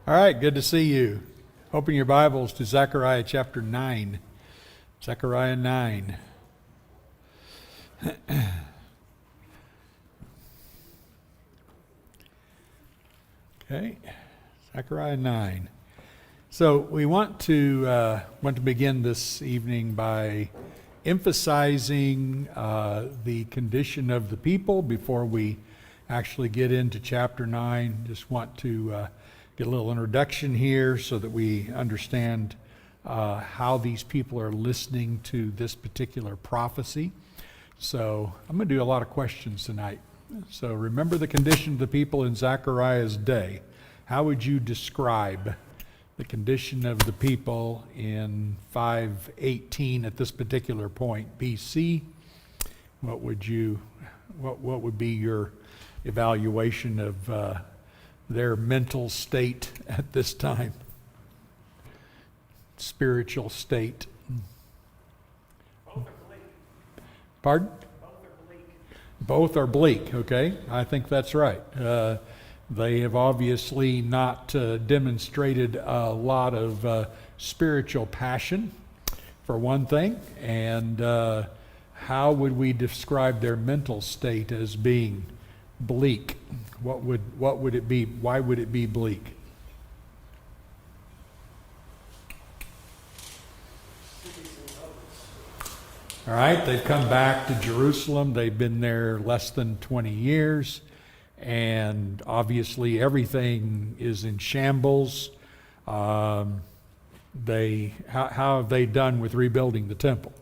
All right, good to see you. Open your Bibles to Zechariah chapter 9. Zechariah 9. Okay, Zechariah 9. So we want to begin this evening by emphasizing the condition of the people before we actually get into chapter 9. Just want to get a little introduction here so that we understand how these people are listening to this particular prophecy. So I'm going to do a lot of questions tonight. So remember the condition of the people in Zechariah's day. How would you describe the condition of the people in 518 at this particular point BC? What would be your evaluation of their mental state at this time? Spiritual state. Both are bleak. Pardon? Both are bleak. Both are bleak, okay? I think that's right. They have obviously not demonstrated a lot of spiritual passion, for one thing. And how would we describe their mental state as being bleak? What would it be? Why would it be bleak? All right, they've come back to Jerusalem. They've been there less than 20 years, and obviously everything is in shambles. How have they done with rebuilding the temple?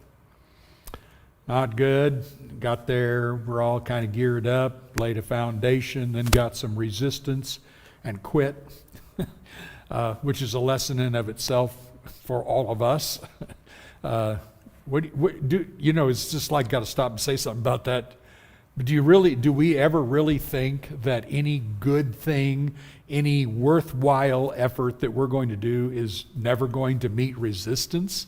Not good. Got there, we're all kind of geared up, laid a foundation, then got some resistance and quit, which is a lesson in of itself for all of us. It's just like got to stop and say something about that. But do we ever really think that any good thing, any worthwhile effort that we're going to do is never going to meet resistance?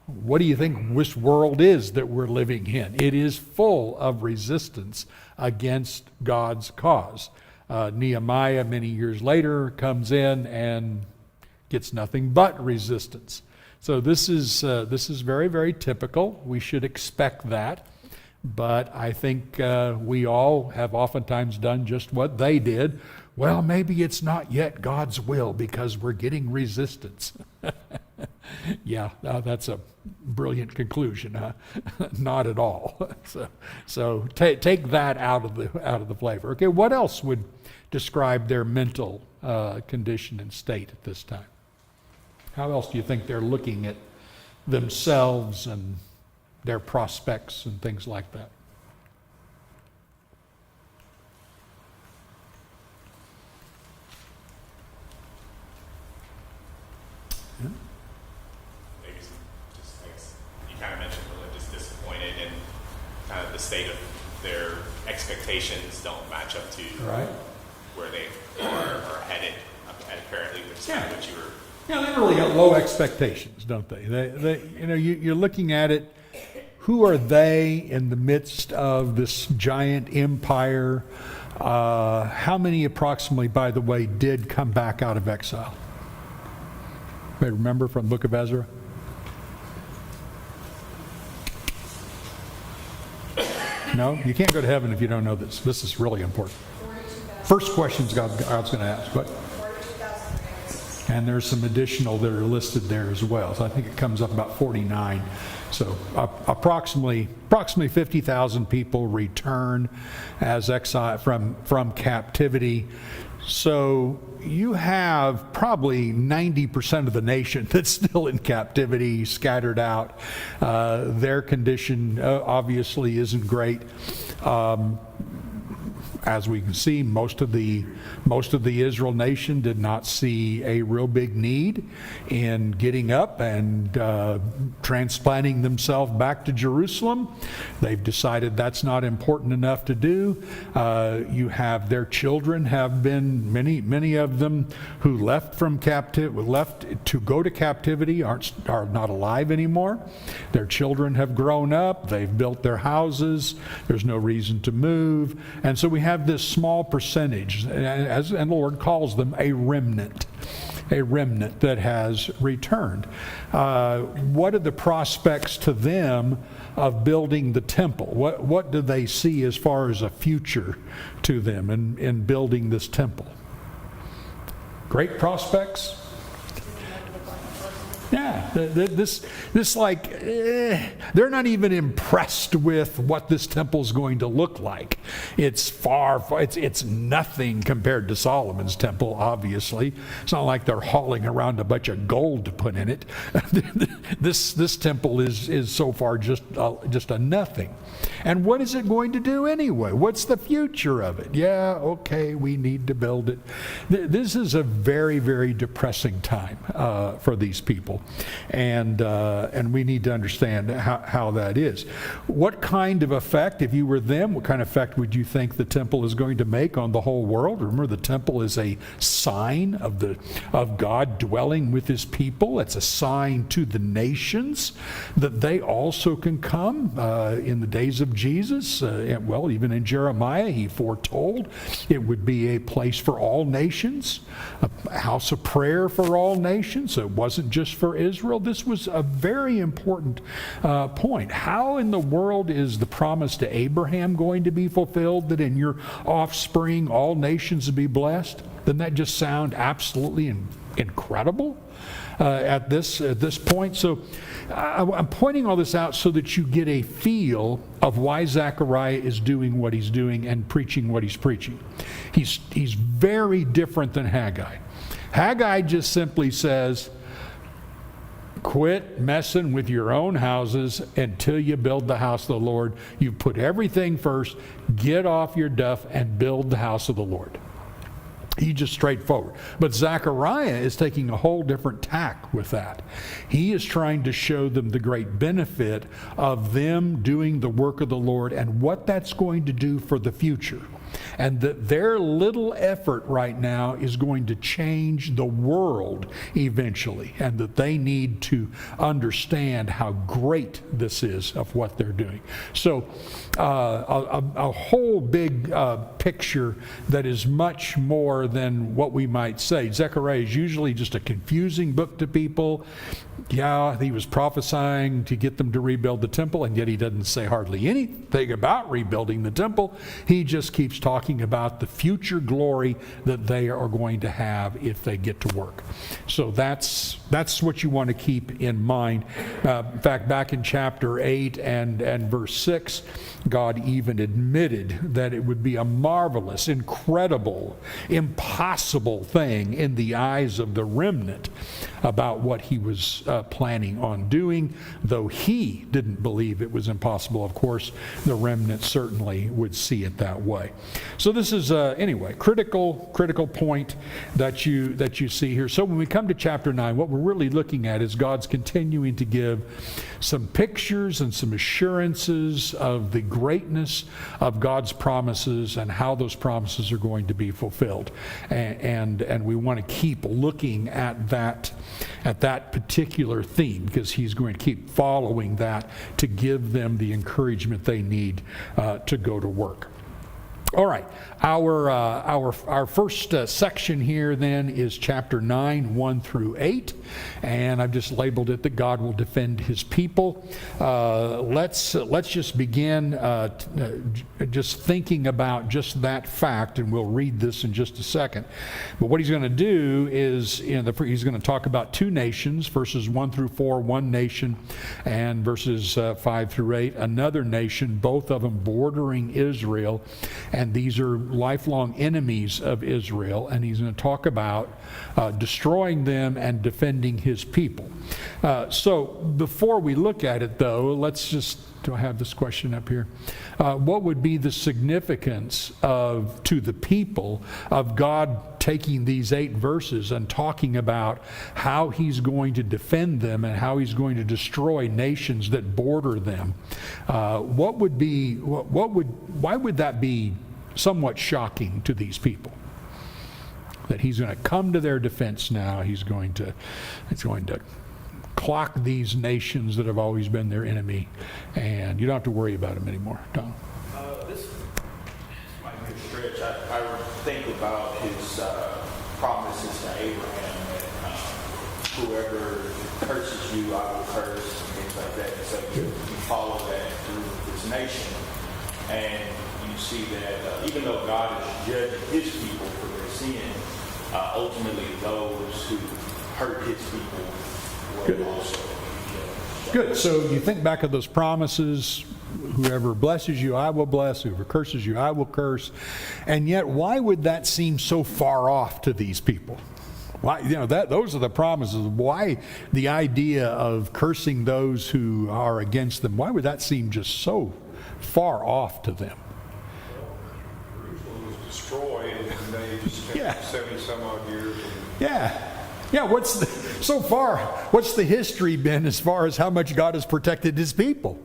What do you think this world is that we're living in? It is full of resistance against God's cause. Nehemiah, many years later, comes in and gets nothing but resistance. So this is very, very typical. We should expect that. But I think we all have oftentimes done just what they did. Well, maybe it's not yet God's will because we're getting resistance. Yeah, that's a brilliant conclusion, huh? Not at all. So take that out of the flavor. Okay, what else would describe their mental condition and state at this time? How else do you think they're looking at themselves and their prospects and things like that? Maybe just like you kind of mentioned, just disappointed in kind of the state of their expectations don't match up to where they are headed apparently, which is kind of what you were. Yeah, they really got low expectations, don't they? You're looking at it. Who are they in the midst of this giant empire? How many approximately, by the way, did come back out of exile? Anybody remember from the book of Ezra? No? You can't go to heaven if you don't know this. This is really important. First questions God's going to ask. What? And there's some additional that are listed there as well. So I think it comes up about 49. So approximately 50,000 people return as exile from captivity. So you have probably 90% of the nation that's still in captivity, scattered out. Their condition obviously isn't great. As we can see, most of the Israel nation did not see a real big need in getting up and transplanting themselves back to Jerusalem. They've decided that's not important enough to do. You have their children have been many of them who left to go to captivity are not alive anymore. Their children have grown up. They've built their houses. There's no reason to move, and so we have this small percentage, and the Lord calls them a remnant. a remnant that has returned. What are the prospects to them of building the temple? What do they see as far as a future to them in building this temple? Great prospects? Yeah, this like, they're not even impressed with what this temple is going to look like. It's it's nothing compared to Solomon's temple, obviously. It's not like they're hauling around a bunch of gold to put in it. This temple is so far just a nothing. And what is it going to do anyway? What's the future of it? Yeah, okay, we need to build it. This is a very, very depressing time for these people. And we need to understand how that is. What kind of effect, if you were them, what kind of effect would you think the temple is going to make on the whole world? Remember, the temple is a sign of God dwelling with his people. It's a sign to the nations that they also can come in the days of Jesus. Well, even in Jeremiah, he foretold it would be a place for all nations, a house of prayer for all nations. So it wasn't just for Israel. This was a very important point. How in the world is the promise to Abraham going to be fulfilled, that in your offspring all nations will be blessed? Doesn't that just sound absolutely incredible at this point? So I'm pointing all this out so that you get a feel of why Zechariah is doing what he's doing and preaching what he's preaching. He's very different than Haggai. Haggai just simply says, quit messing with your own houses until you build the house of the Lord. You put everything first, get off your duff and build the house of the Lord. He's just straightforward. But Zechariah is taking a whole different tack with that. He is trying to show them the great benefit of them doing the work of the Lord and what that's going to do for the future. And that their little effort right now is going to change the world eventually, and that they need to understand how great this is of what they're doing. So a whole big picture that is much more than what we might say. Zechariah is usually just a confusing book to people. Yeah, he was prophesying to get them to rebuild the temple, and yet he doesn't say hardly anything about rebuilding the temple. He just keeps talking about the future glory that they are going to have if they get to work. So that's what you want to keep in mind. In fact, back in chapter 8 and verse 6, God even admitted that it would be a marvelous, incredible, impossible thing in the eyes of the remnant about what he was planning on doing. Though he didn't believe it was impossible, of course, the remnant certainly would see it that way. So this is, anyway, critical point that you see here. So when we come to chapter 9, what we're really looking at is God's continuing to give some pictures and some assurances of the greatness of God's promises and how those promises are going to be fulfilled. And we want to keep looking at that particular theme, because he's going to keep following that to give them the encouragement they need to go to work. All right, our first section here then is chapter 9, 1 through 8, and I've just labeled it that God will defend his people. Let's just begin just thinking about just that fact, and we'll read this in just a second. But what he's going to do is he's going to talk about two nations, verses 1 through 4, one nation, and verses 5 through 8, another nation, both of them bordering Israel. And these are lifelong enemies of Israel, and he's going to talk about destroying them and defending his people. So before we look at it, though, do I have this question up here? What would be the significance to the people of God taking these 8 verses and talking about how he's going to defend them and how he's going to destroy nations that border them? Why would that be somewhat shocking to these people? That he's going to come to their defense now. He's going to clock these nations that have always been their enemy, and you don't have to worry about them anymore. Tom? This might be a stretch. I think about his promises to Abraham, whoever curses you, I will curse, and things like that. And so you follow that through this nation. And you see that even though God is judging his people for their sin, ultimately those who hurt his people will also be judged. Good. So you think back of those promises, whoever blesses you, I will bless. Whoever curses you, I will curse. And yet, why would that seem so far off to these people? Why, those are the promises. Why the idea of cursing those who are against them? Why would that seem just so far off to them? Jerusalem was destroyed, and they just spent 70-some odd years. Yeah, what's the history been as far as how much God has protected his people?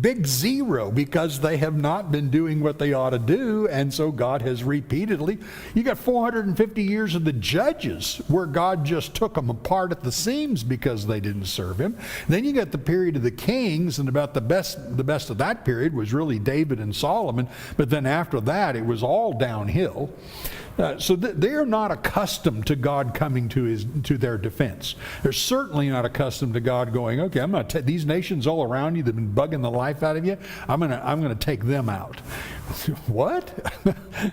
Big zero, because they have not been doing what they ought to do, and so God has repeatedly. You got 450 years of the judges where God just took them apart at the seams because they didn't serve him. Then you got the period of the kings, and about the best of that period was really David and Solomon, but then after that it was all downhill. So they're not accustomed to God coming to their defense. They're certainly not accustomed to God going, okay, I'm going to take these nations all around you that have been bugging the life out of you. I'm going to take them out. What?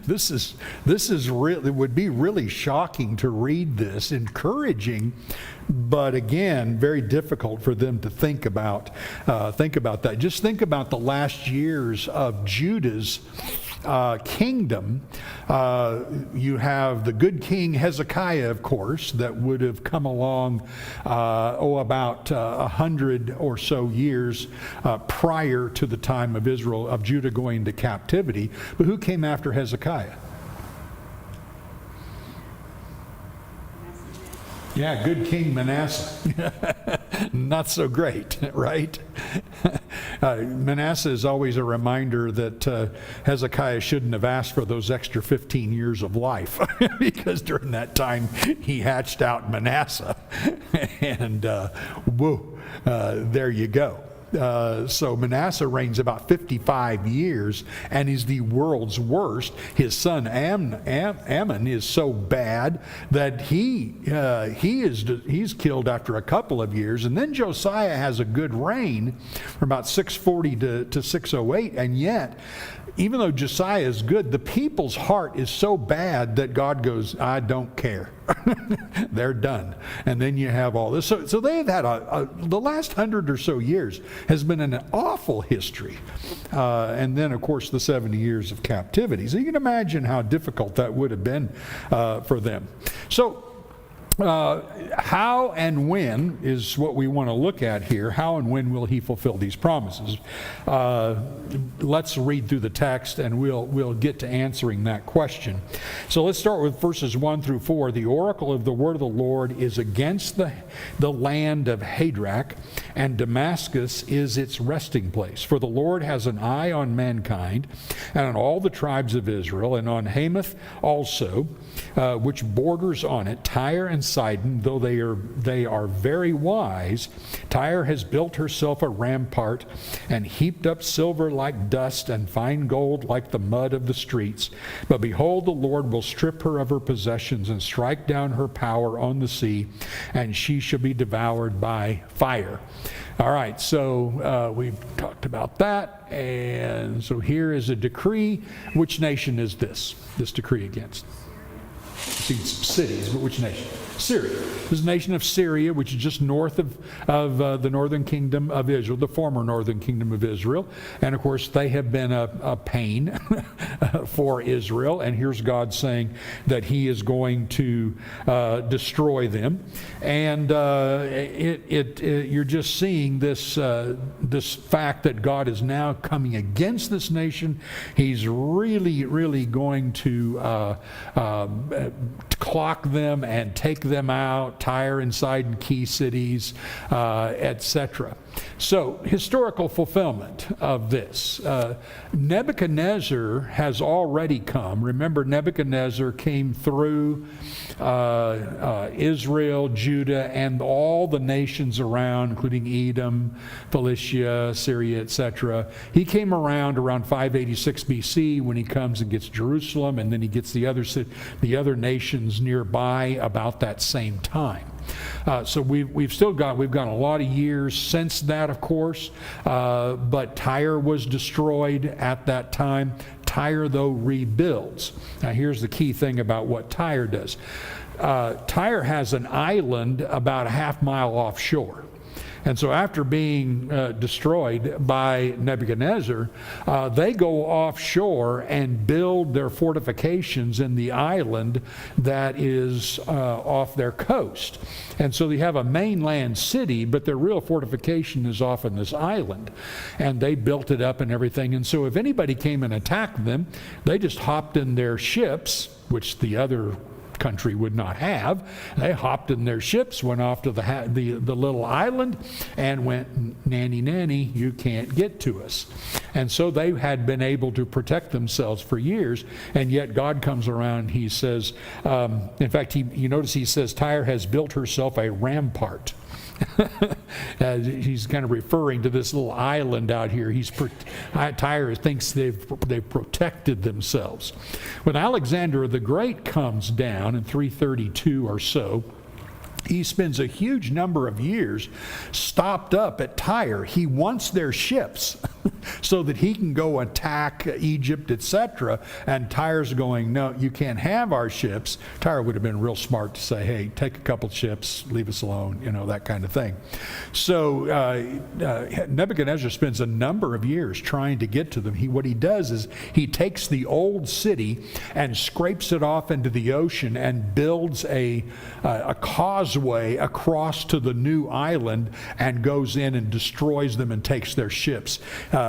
This is really, it would be really shocking to read this, encouraging, but again, very difficult for them to think about that. Just think about the last years of Judah's kingdom. You have the good king Hezekiah, of course, that would have come along about 100 or so years prior to the time of Judah going into captivity. But who came after Hezekiah? Yeah, good King Manasseh. Not so great, right? Manasseh is always a reminder that Hezekiah shouldn't have asked for those extra 15 years of life because during that time he hatched out Manasseh. And there you go. So Manasseh reigns about 55 years and is the world's worst. His son Ammon is so bad that he's killed after a couple of years. And then Josiah has a good reign from about 640 to 608, and yet even though Josiah is good, the people's heart is so bad that God goes, I don't care. They're done. And then you have all this. So they've had the last 100 or so years has been an awful history. And then, of course, the 70 years of captivity. So you can imagine how difficult that would have been for them. So how and when is what we want to look at here. How and when will he fulfill these promises? Let's read through the text and we'll get to answering that question. So let's start with verses 1 through 4. The oracle of the word of the Lord is against the land of Hadrach, and Damascus is its resting place. For the Lord has an eye on mankind and on all the tribes of Israel, and on Hamath also, which borders on it, Tyre and Sidon, though they are very wise. Tyre has built herself a rampart and heaped up silver like dust and fine gold like the mud of the streets. But behold, the Lord will strip her of her possessions and strike down her power on the sea, and she shall be devoured by fire. All right, so we've talked about that, and so here is a decree. Which nation is this decree against? See cities, but which nation? Syria. This is the nation of Syria, which is just north of the northern kingdom of Israel, the former northern kingdom of Israel. And of course, they have been a pain for Israel. And here's God saying that he is going to destroy them. And you're just seeing this fact that God is now coming against this nation. He's really, really going to clock them and take them out, Tyre and Sidon, key cities, etc. So, historical fulfillment of this. Nebuchadnezzar has already come. Remember, Nebuchadnezzar came through Israel, Judah, and all the nations around, including Edom, Philistia, Syria, etc. He came around 586 BC when he comes and gets Jerusalem, and then he gets the other nations nearby about that same time. So we've gone a lot of years since that, of course, but Tyre was destroyed at that time. Tyre, though, rebuilds. Now, here's the key thing about what Tyre does. Tyre has an island about a half mile offshore. And so after being destroyed by Nebuchadnezzar, they go offshore and build their fortifications in the island that is off their coast. And so they have a mainland city, but their real fortification is off in this island. And they built it up and everything. And so if anybody came and attacked them, they just hopped in their ships, which the other country would not have. They hopped in their ships, went off to the little island, and went, nanny, nanny, you can't get to us. And so they had been able to protect themselves for years, and yet God comes around, he says, in fact, you notice he says, Tyre has built herself a rampart. He's kind of referring to this little island out here. Tyre thinks they've protected themselves. When Alexander the Great comes down in 332 or so, he spends a huge number of years stopped up at Tyre. He wants their ships so that he can go attack Egypt, etc. And Tyre's going, no, you can't have our ships. Tyre would have been real smart to say, hey, take a couple ships, leave us alone, that kind of thing. So Nebuchadnezzar spends a number of years trying to get to them. What he does is he takes the old city and scrapes it off into the ocean and builds a causeway across to the new island and goes in and destroys them and takes their ships.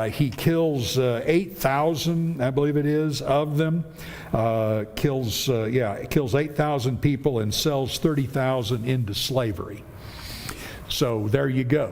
He kills 8,000, I believe it is, of them. Kills 8,000 people and sells 30,000 into slavery. So there you go.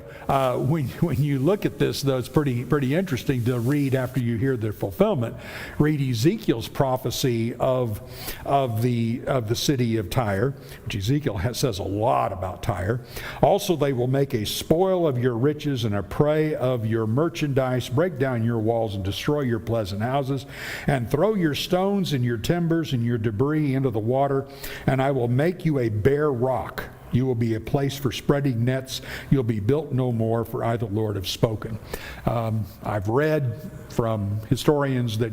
When you look at this, though, it's pretty interesting to read after you hear the fulfillment. Read Ezekiel's prophecy of the city of Tyre, which Ezekiel says a lot about Tyre. Also, they will make a spoil of your riches and a prey of your merchandise, break down your walls and destroy your pleasant houses, and throw your stones and your timbers and your debris into the water, and I will make you a bare rock. You will be a place for spreading nets. You'll be built no more, for I, the Lord, have spoken. I've read from historians that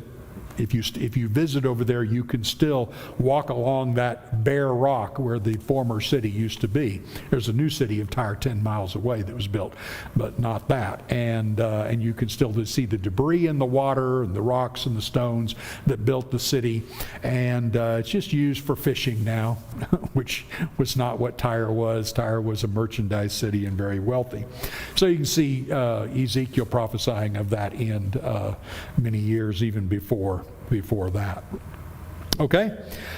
if you visit over there, you can still walk along that bare rock where the former city used to be. There's a new city of Tyre 10 miles away that was built, but not that. And you can still see the debris in the water and the rocks and the stones that built the city. And it's just used for fishing now, which was not what Tyre was. Tyre was a merchandise city and very wealthy. So you can see Ezekiel prophesying of that end many years even before that. Okay?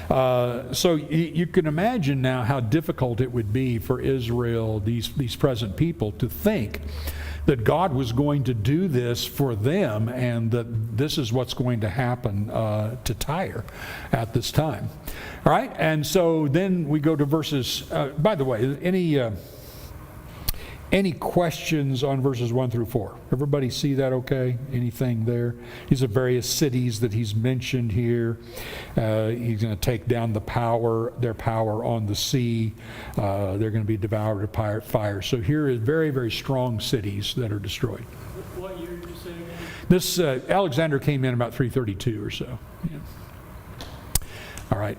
So you can imagine now how difficult it would be for Israel, these present people, to think that God was going to do this for them and that this is what's going to happen to Tyre at this time. All right? And so then we go to verses, by the way, any questions on verses 1 through 4? Everybody see that okay? Anything there? These are various cities that he's mentioned here. He's going to take down their power on the sea. They're going to be devoured by fire. So here is very, very strong cities that are destroyed. What year did you say again? This, Alexander came in about 332 or so. Yeah. All right.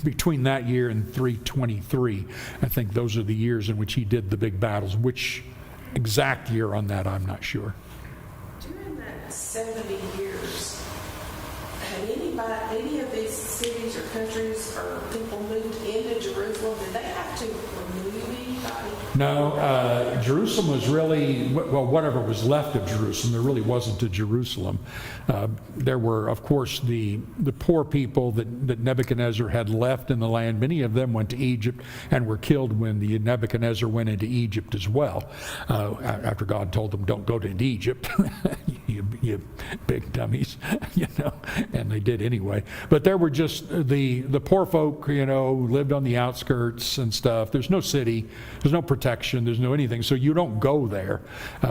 Between that year and 323, I think those are the years in which he did the big battles. Which exact year on that, I'm not sure. During that 70 years, had any of these cities or countries or people moved into Jerusalem? Did they have to remove anybody? No, Jerusalem was really, whatever was left of Jerusalem, there really wasn't a Jerusalem. There were, of course, the poor people that Nebuchadnezzar had left in the land. Many of them went to Egypt and were killed when the Nebuchadnezzar went into Egypt as well, after God told them, don't go to Egypt, you big dummies, and they did anyway. But there were just the poor folk, who lived on the outskirts and stuff. There's no city, there's no protection, there's no anything. So you don't go there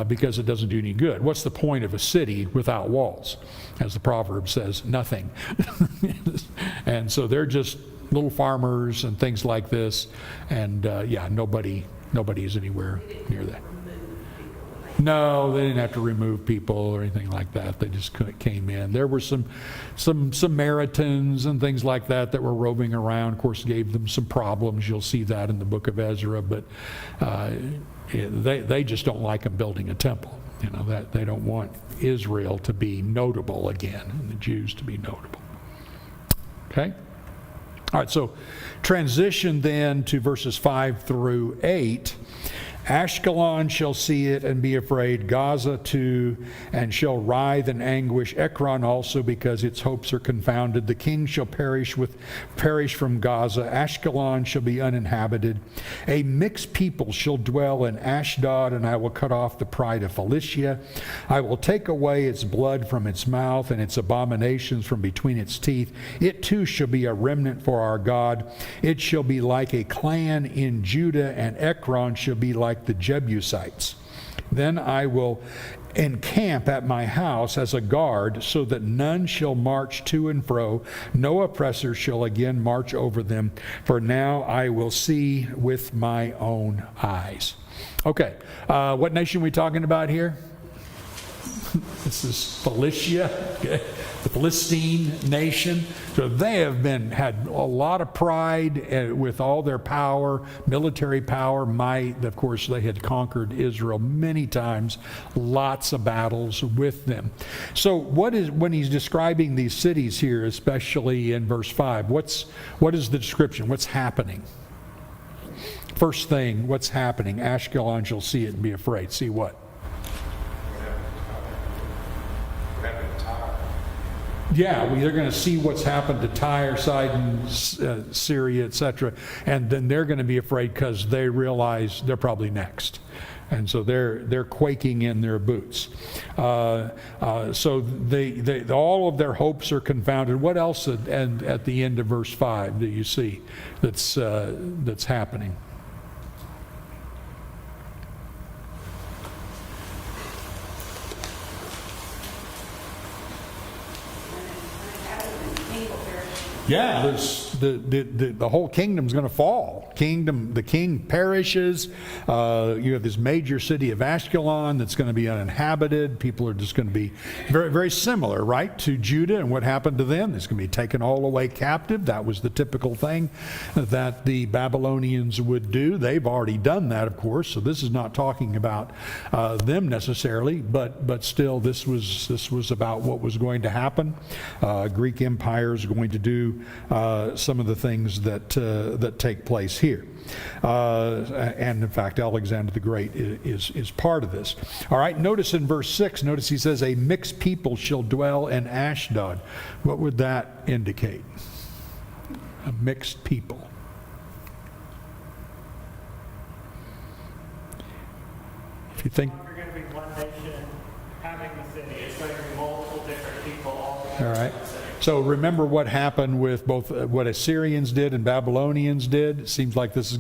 because it doesn't do any good. What's the point of a city without walls? As the proverb says, nothing. And so they're just little farmers and things like this. And nobody is anywhere near that. No, they didn't have to remove people or anything like that. They just came in. There were some Samaritans and things like that were roving around. Of course, gave them some problems. You'll see that in the book of Ezra. But they just don't like them building a temple. That they don't want Israel to be notable again and the Jews to be notable. Okay? All right, so transition then to verses 5 through 8. Ashkelon shall see it and be afraid, Gaza too, and shall writhe in anguish, Ekron also, because its hopes are confounded. The king shall perish from Gaza, Ashkelon shall be uninhabited. A mixed people shall dwell in Ashdod, and I will cut off the pride of Philistia. I will take away its blood from its mouth and its abominations from between its teeth. It too shall be a remnant for our God. It shall be like a clan in Judah, and Ekron shall be like the Jebusites. Then I will encamp at my house as a guard, so that none shall march to and fro. No oppressor shall again march over them, for now I will see with my own eyes. Okay, what nation are we talking about here? This is Philistia, okay? The Philistine nation. So they have had a lot of pride with all their power, military power, might. Of course, they had conquered Israel many times, lots of battles with them. So when he's describing these cities here, especially in verse 5, what is the description? What's happening? First thing, what's happening? Ashkelon shall see it and be afraid. See what? Yeah, they're going to see what's happened to Tyre, Sidon, Syria, etc. And then they're going to be afraid because they realize they're probably next. And so they're quaking in their boots. So they all of their hopes are confounded. What else at the end of verse 5 do you see that's happening? Yeah, there's the whole kingdom's going to fall. The king perishes. You have this major city of Ashkelon that's going to be uninhabited. People are just going to be very, very similar, right, to Judah and what happened to them. It's going to be taken all away captive. That was the typical thing that the Babylonians would do. They've already done that, of course. So this is not talking about them necessarily, but still, this was about what was going to happen. Greek Empire is going to do some of the things that take place here. And in fact, Alexander the Great is part of this. All right, notice in verse 6, he says, a mixed people shall dwell in Ashdod. What would that indicate? A mixed people. If you think... We're going to be one nation having the city. It's going to be multiple different people all together. All right. So remember what happened with both what Assyrians did and Babylonians did. It seems like this is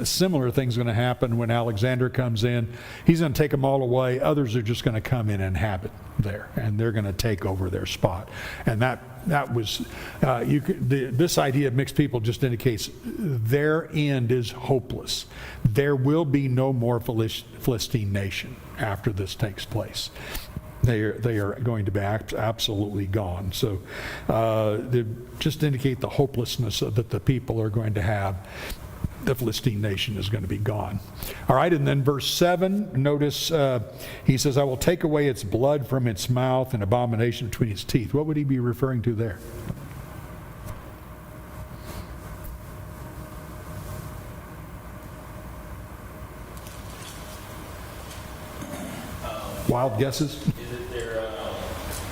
similar thing's going to happen when Alexander comes in. He's going to take them all away. Others are just going to come in and inhabit there, and they're going to take over their spot. And that was this idea of mixed people just indicates their end is hopeless. There will be no more Philistine nation after this takes place. They are going to be absolutely gone. So they just indicate the hopelessness that the people are going to have. The Philistine nation is going to be gone. All right, and then verse 7, notice he says, I will take away its blood from its mouth and abomination between its teeth. What would he be referring to there? Wild guesses? Is it their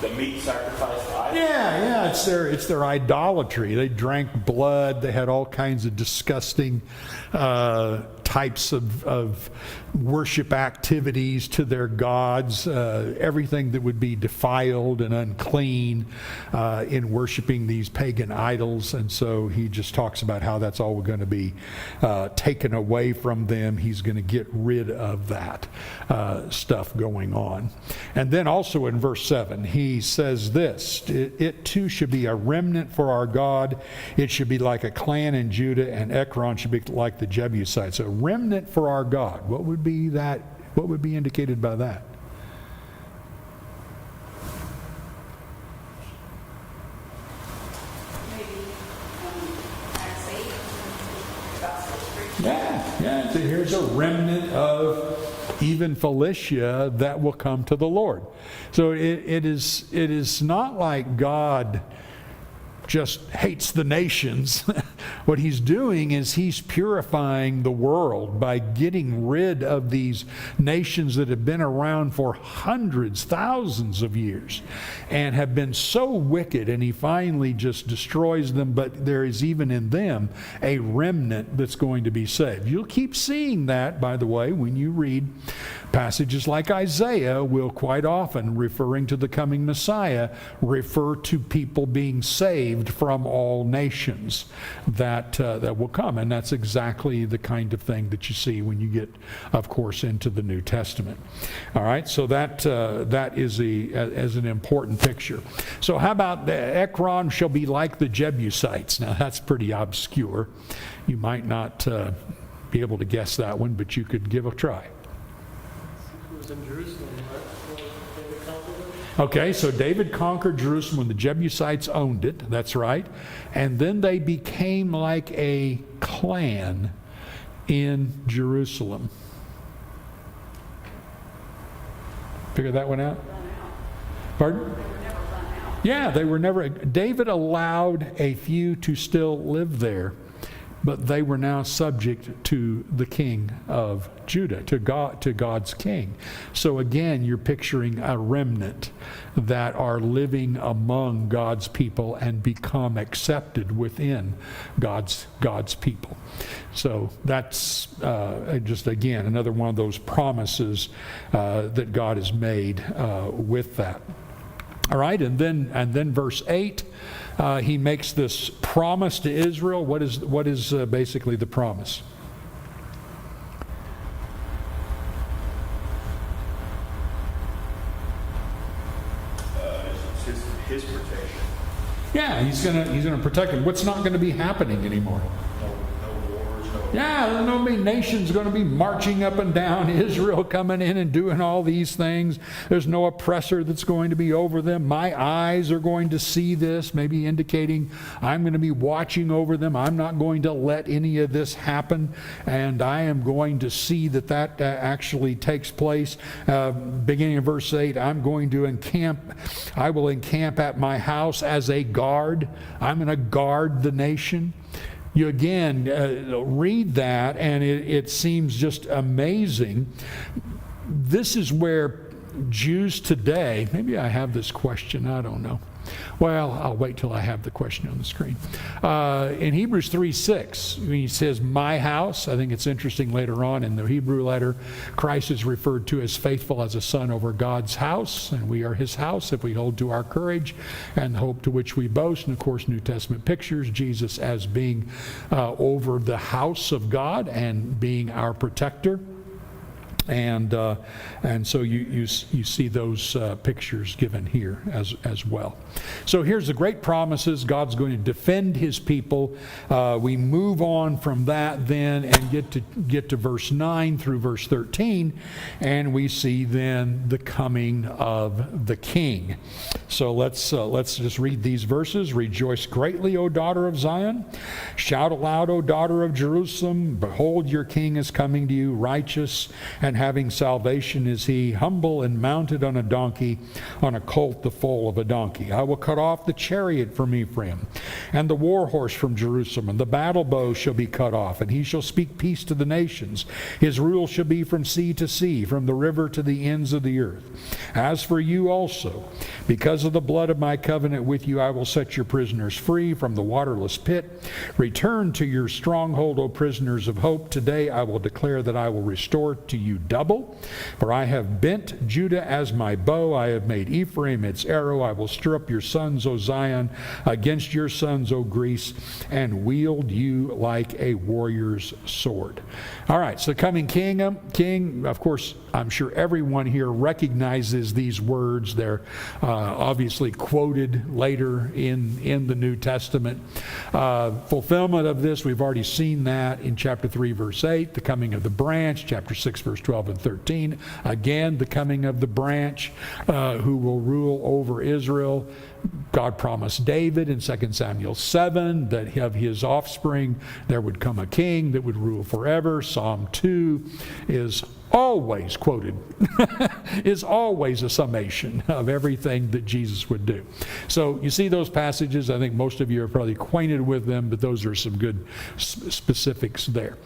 the meat sacrificed to idols? Yeah, it's their idolatry. They drank blood. They had all kinds of disgusting types of worship activities to their gods, everything that would be defiled and unclean in worshiping these pagan idols. And so he just talks about how that's all going to be taken away from them. He's going to get rid of that stuff going on. And then also in verse 7, he says this, it too should be a remnant for our God. It should be like a clan in Judah, and Ekron should be like the Jebusites. A remnant for our God. What would be that? What would be indicated by that? Yeah. So here's a remnant of even Philistia that will come to the Lord. So it is not like God just hates the nations. What he's doing is he's purifying the world by getting rid of these nations that have been around for hundreds, thousands of years and have been so wicked, and he finally just destroys them. But there is even in them a remnant that's going to be saved. You'll keep seeing that, by the way, when you read passages like Isaiah will quite often, referring to the coming Messiah, refer to people being saved from all nations that will come. And that's exactly the kind of thing that you see when you get, of course, into the New Testament. All right, so that is as an important picture. So how about Ekron shall be like the Jebusites? Now that's pretty obscure. You might not be able to guess that one, but you could give a try. In Jerusalem, right? David conquered it. Okay, so David conquered Jerusalem when the Jebusites owned it. That's right. And then they became like a clan in Jerusalem. Figure that one out? Pardon? Yeah, they were never. David allowed a few to still live there, but they were now subject to the king of Judah, to God's king. So again, you're picturing a remnant that are living among God's people and become accepted within God's people. So that's just, again, another one of those promises that God has made with that. All right, and then verse 8, he makes this promise to Israel. What is basically the promise? It's his protection. Yeah, he's gonna protect them. What's not going to be happening anymore? No wars, no. Yeah, there's no nation's going to be marching up and down Israel, coming in and doing all these things. There's no oppressor that's going to be over them. My eyes are going to see this, maybe indicating I'm going to be watching over them. I'm not going to let any of this happen, and I am going to see that actually takes place. Beginning of verse 8, I will encamp at my house as a guard. I'm going to guard the nation. You again read that, and it seems just amazing. This is where Jews today, maybe I have this question, I don't know. Well, I'll wait till I have the question on the screen. In Hebrews 3:6, he says, my house. I think it's interesting later on in the Hebrew letter, Christ is referred to as faithful as a son over God's house, and we are his house if we hold to our courage and the hope to which we boast. And of course, New Testament pictures Jesus as being over the house of God and being our protector. And so you see those pictures given here as well. So here's the great promises. God's going to defend his people. We move on from that then and get to verse 9 through verse 13, and we see then the coming of the King. So let's just read these verses. Rejoice greatly, O daughter of Zion. Shout aloud, O daughter of Jerusalem. Behold, your King is coming to you, righteous and and having salvation is he, humble and mounted on a donkey, on a colt the foal of a donkey. I will cut off the chariot from Ephraim, and the war horse from Jerusalem, and the battle bow shall be cut off, and he shall speak peace to the nations. His rule shall be from sea to sea, from the river to the ends of the earth. As for you also, because of the blood of my covenant with you, I will set your prisoners free from the waterless pit. Return to your stronghold, O prisoners of hope. Today I will declare that I will restore to you double. For I have bent Judah as my bow. I have made Ephraim its arrow. I will stir up your sons, O Zion, against your sons, O Greece, and wield you like a warrior's sword. All right, so coming king, of course, I'm sure everyone here recognizes these words. They're obviously quoted later in the New Testament. Fulfillment of this, we've already seen that in chapter 3, verse 8, the coming of the branch, chapter 6, verse 12 and 13. Again, the coming of the branch who will rule over Israel. God promised David in 2 Samuel 7 that of his offspring there would come a king that would rule forever. Psalm 2 is always quoted, is always a summation of everything that Jesus would do. So you see those passages. I think most of you are probably acquainted with them, but those are some good specifics there.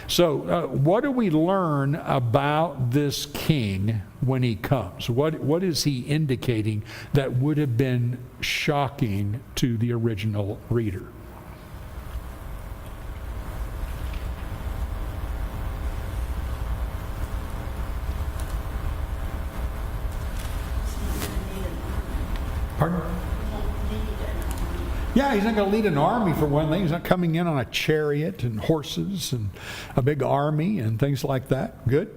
So what do we learn about this king when he comes? What is he indicating that would have been shocking to the original reader? Pardon? Yeah, he's not going to lead an army for one thing. He's not coming in on a chariot and horses and a big army and things like that. Good.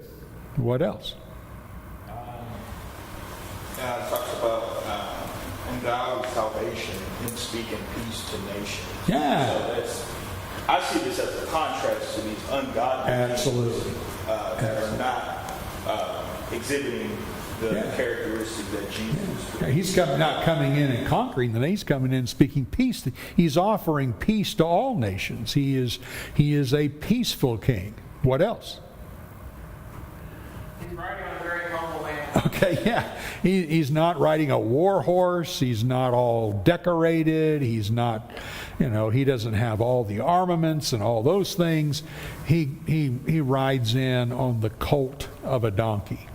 What else? It talks about ungodly salvation and speaking peace to nations. Yeah. So I see this as a contrast to these ungodly Absolutely. That are not exhibiting the characteristic that Jesus. Yeah, he's not coming in and conquering them. He's coming in speaking peace. He's offering peace to all nations. He is a peaceful king. What else? He's riding on a very humble animal. Okay, yeah. He's not riding a war horse. He's not all decorated. He's not, he doesn't have all the armaments and all those things. He rides in on the colt of a donkey.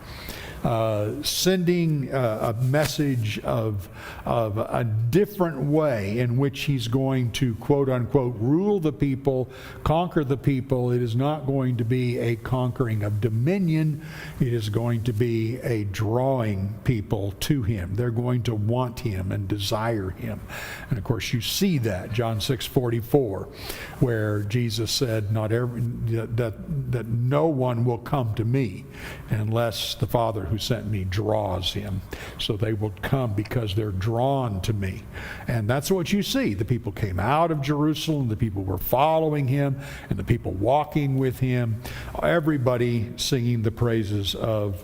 Sending a message of a different way in which he's going to, quote unquote, rule the people, conquer the people. It is not going to be a conquering of dominion. It is going to be a drawing people to him. They're going to want him and desire him. And of course, you see that, John 6:44, where Jesus said, that no one will come to me unless the Father who sent me draws him. So they will come because they're drawn to me. And that's what you see. The people came out of Jerusalem, the people were following him, and the people walking with him. Everybody singing the praises of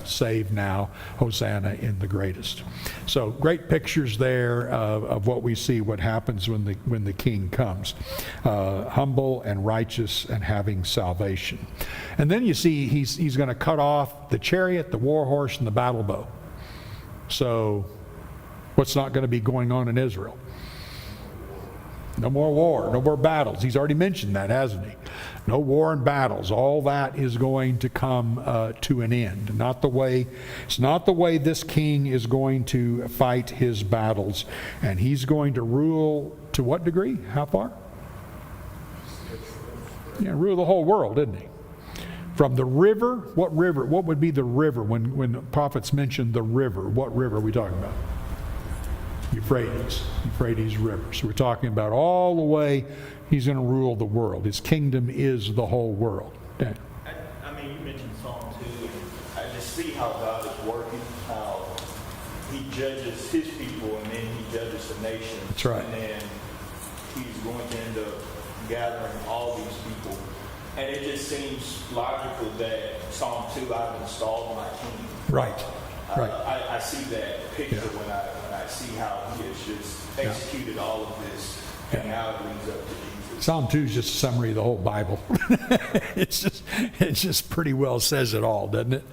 Save Now, Hosanna in the greatest. So great pictures there of what we see, what happens when the king comes. Humble and righteous and having salvation. And then you see he's going to cut off the chariot, the war horse, and the battle bow. So what's not going to be going on in Israel? No more war, no more battles. He's already mentioned that, hasn't he? No war and battles. All that is going to come to an end. It's not the way this king is going to fight his battles. And he's going to rule to what degree? How far? Yeah, rule the whole world, isn't he? From the river, what river? What would be the river when the prophets mentioned the river? What river are we talking about? Euphrates River. So we're talking about all the way he's going to rule the world. His kingdom is the whole world. Dan. I mean, you mentioned Psalm 2, and I just see how God is working, how he judges his people, and then he judges the nations. That's right. And then he's going to end up gathering all these people. And it just seems logical that Psalm 2, I've installed my king. Right. I see that picture when I see how he has just executed all of this, and now it leads up to Jesus. Psalm 2 is just a summary of the whole Bible. it just pretty well says it all, doesn't it?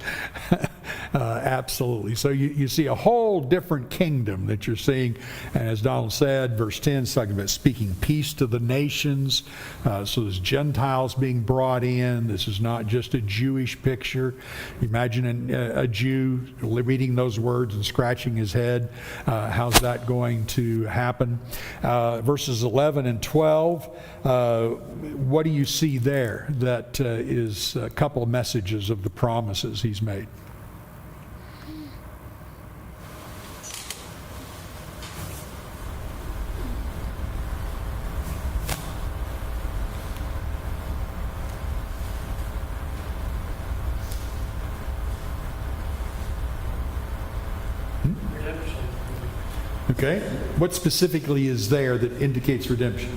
Absolutely. So you see a whole different kingdom that you're seeing. And as Donald said, verse 10 is talking about speaking peace to the nations. So there's Gentiles being brought in. This is not just a Jewish picture. Imagine a Jew reading those words and scratching his head. How's that going to happen? Verses 11 and 12, what do you see there that is a couple of messages of the promises he's made? Okay. What specifically is there that indicates redemption?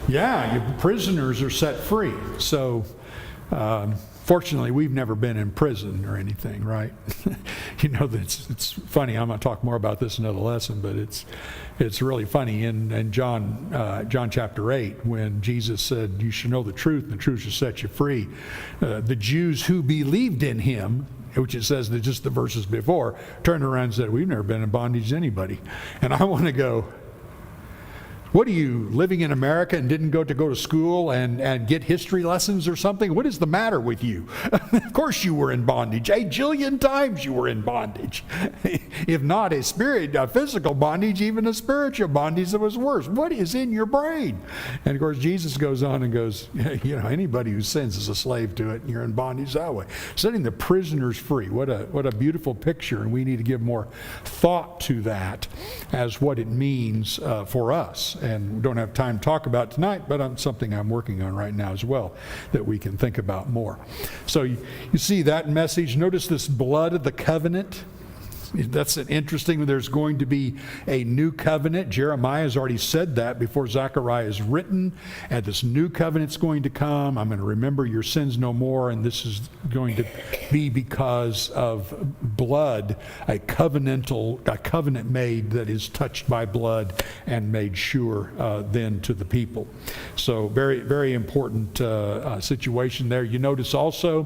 Yeah, your prisoners are set free. So, fortunately, we've never been in prison or anything, right? You know, it's funny. I'm going to talk more about this in another lesson, but it's really funny. In John chapter 8, when Jesus said, "You should know the truth, and the truth shall set you free," the Jews who believed in him, which it says that just the verses before, turned around and said, "We've never been in bondage to anybody." And I want to go, what are you, living in America and didn't go to school and get history lessons or something? What is the matter with you? Of course you were in bondage. A jillion times you were in bondage. If not a physical bondage, even a spiritual bondage that was worse. What is in your brain? And of course Jesus goes on and goes, you know, anybody who sins is a slave to it, and you're in bondage that way. Setting the prisoners free. What a beautiful picture, and we need to give more thought to that as what it means for us. And we don't have time to talk about tonight, but it's something I'm working on right now as well that we can think about more. So you see that message. Notice this blood of the covenant. That's an interesting. There's going to be a new covenant. Jeremiah has already said that before Zechariah is written. And this new covenant's going to come. I'm going to remember your sins no more. And this is going to be because of blood, a covenant made that is touched by blood and made sure then to the people. So very, very important situation there. You notice also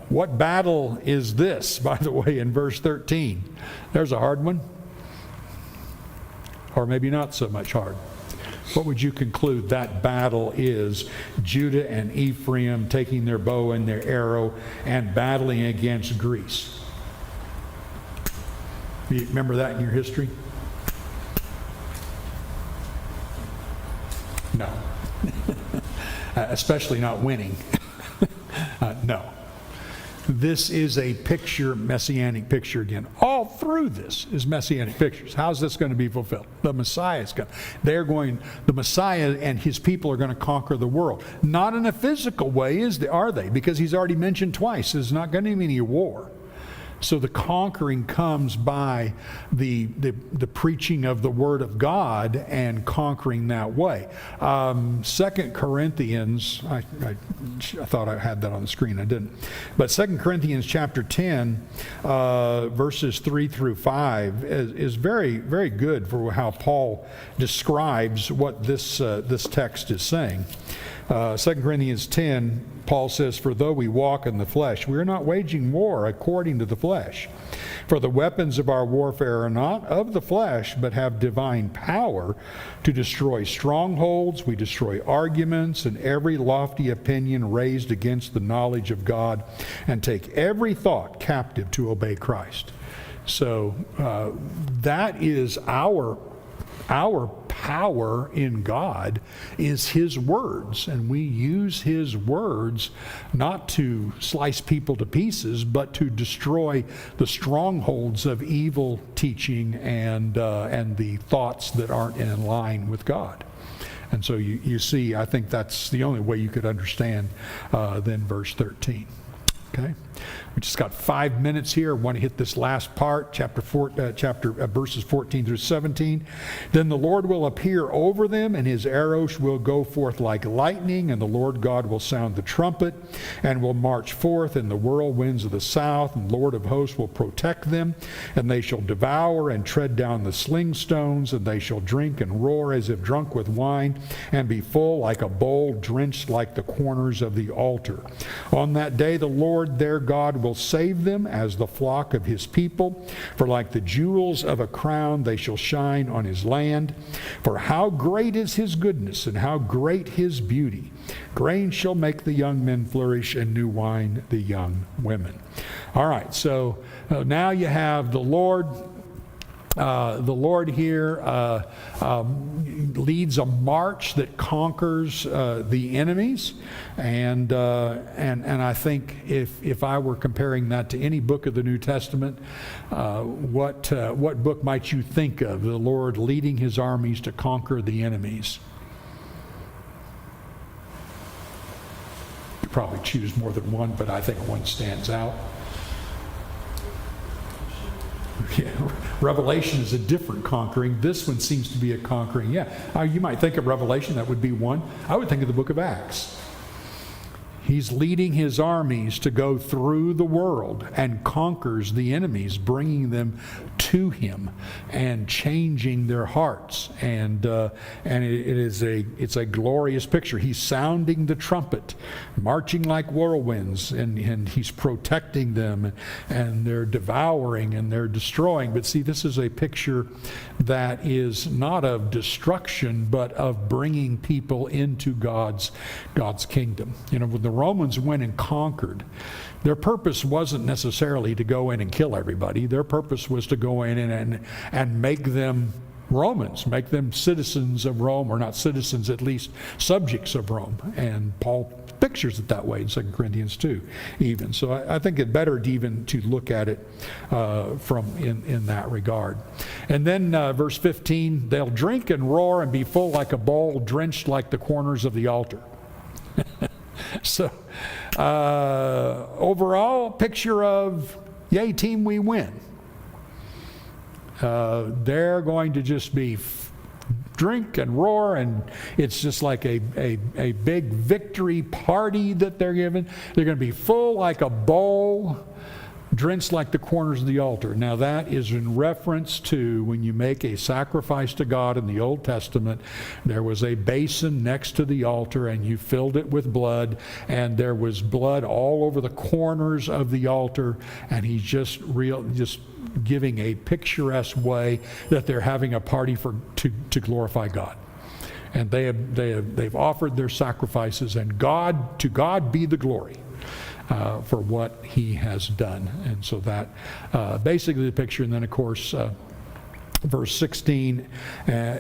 what battle is this, by the way, in verse 13. There's a hard one. Or maybe not so much hard. What would you conclude that battle is? Judah and Ephraim taking their bow and their arrow and battling against Greece. You remember that in your history? No. Especially not winning. No. This is a picture, messianic picture again. All through this is messianic pictures. How's this going to be fulfilled? The Messiah is going. The Messiah and his people are going to conquer the world. Not in a physical way, are they? Because he's already mentioned twice, there's not going to be any war. So the conquering comes by the preaching of the Word of God and conquering that way. 2 Corinthians, I thought I had that on the screen, I didn't. But 2 Corinthians chapter 10, verses 3 through 5 is very, very good for how Paul describes what this text is saying. 2 Corinthians 10, Paul says, "For though we walk in the flesh, we are not waging war according to the flesh. For the weapons of our warfare are not of the flesh, but have divine power to destroy strongholds. We destroy arguments and every lofty opinion raised against the knowledge of God, and take every thought captive to obey Christ." So that is our power in God is His words, and we use His words not to slice people to pieces, but to destroy the strongholds of evil teaching and the thoughts that aren't in line with God. And so you see, I think that's the only way you could understand then verse 13. Okay, we just got 5 minutes here. I want to hit this last part, verses 14 through 17. Then the Lord will appear over them, and his arrows will go forth like lightning, and the Lord God will sound the trumpet, and will march forth in the whirlwinds of the south, and the Lord of hosts will protect them, and they shall devour and tread down the sling stones, and they shall drink and roar as if drunk with wine, and be full like a bowl, drenched like the corners of the altar. On that day the Lord their God will save them as the flock of his people, for like the jewels of a crown they shall shine on his land. For how great is his goodness, and how great his beauty! Grain shall make the young men flourish, and new wine the young women. All right, so now you have the Lord. The Lord here leads a march that conquers the enemies, and I think if I were comparing that to any book of the New Testament, what book might you think of? The Lord leading his armies to conquer the enemies. You probably choose more than one, but I think one stands out. Yeah, Revelation is a different conquering. This one seems to be a conquering. Yeah, you might think of Revelation, that would be one. I would think of the book of Acts. He's leading his armies to go through the world and conquers the enemies, bringing them to him and changing their hearts. And it's a glorious picture. He's sounding the trumpet, marching like whirlwinds, and he's protecting them, and they're devouring and they're destroying. But see, this is a picture that is not of destruction, but of bringing people into God's kingdom. You know, when the Romans went and conquered, their purpose wasn't necessarily to go in and kill everybody. Their purpose was to go in and make them Romans, make them citizens of Rome, or not citizens, at least subjects of Rome. And Paul pictures it that way in 2 Corinthians 2 even. So I think it better even to look at it in that regard. And then verse 15, they'll drink and roar and be full like a bowl, drenched like the corners of the altar. So overall, picture of, yay team, we win. They're going to just be drink and roar, and it's just like a big victory party that they're given. They're going to be full like a bowl, drenched like the corners of the altar. Now that is in reference to when you make a sacrifice to God in the Old Testament, there was a basin next to the altar, and you filled it with blood, and there was blood all over the corners of the altar, and he's just giving a picturesque way that they're having a party to glorify God. And they've offered their sacrifices, and to God be the glory for what he has done. And so that basically the picture. And then of course verse 16,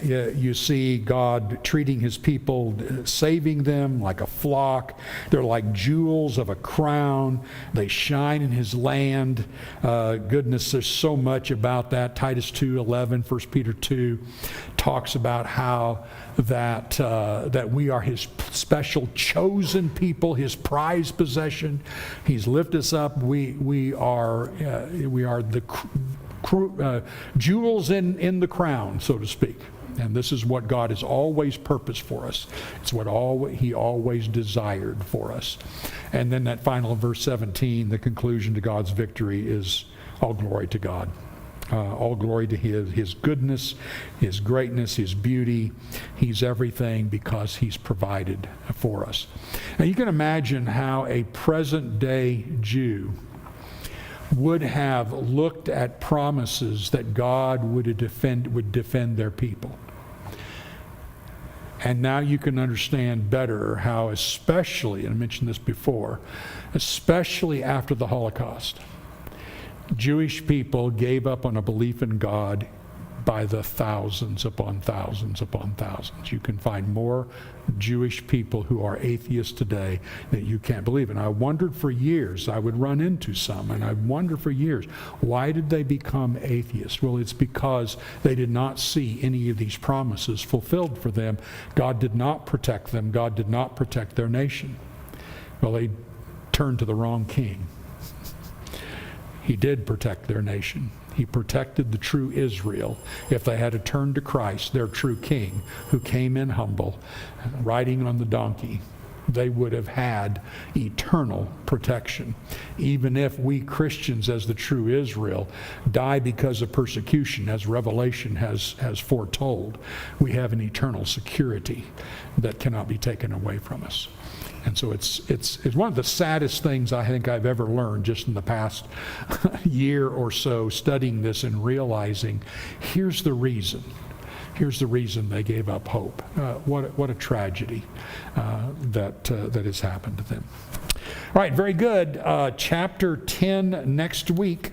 you see God treating his people, saving them like a flock. They're like jewels of a crown. They shine in his land. Goodness, there's so much about that. Titus 2:11, 1 Peter 2 talks about how that we are his special chosen people, his prized possession. He's lifted us up. We are the jewels in the crown, so to speak. And this is what God has always purposed for us. It's what he always desired for us. And then that final verse 17, the conclusion to God's victory is all glory to God. All glory to his goodness, his greatness, his beauty. He's everything because he's provided for us. Now you can imagine how a present day Jew would have looked at promises that God would defend their people. And now you can understand better how, especially, and I mentioned this before, especially after the Holocaust, Jewish people gave up on a belief in God by the thousands upon thousands upon thousands. You can find more Jewish people who are atheists today that you can't believe. And I wondered for years, I would run into some, and I wondered for years, why did they become atheists? Well, it's because they did not see any of these promises fulfilled for them. God did not protect them. God did not protect their nation. Well, they turned to the wrong king. He did protect their nation. He protected the true Israel. If they had to turn to Christ, their true king, who came in humble, riding on the donkey, they would have had eternal protection. Even if we Christians, as the true Israel, die because of persecution, as Revelation has foretold, we have an eternal security that cannot be taken away from us. And so it's one of the saddest things I think I've ever learned just in the past year or so, studying this and realizing here's the reason. Here's the reason they gave up hope. What a tragedy that has happened to them. All right, very good. Chapter 10 next week.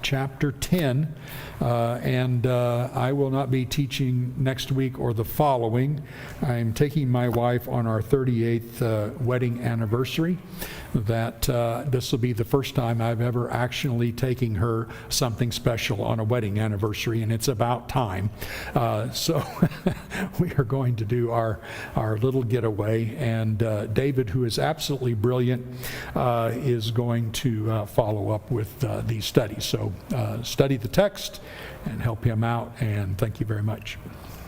Chapter 10. And I will not be teaching next week or the following. I'm taking my wife on our 38th wedding anniversary. This will be the first time I've ever actually taken her something special on a wedding anniversary, and it's about time. So we are going to do our little getaway, and David, who is absolutely brilliant, is going to follow up with these studies. So study the text and help him out, and thank you very much.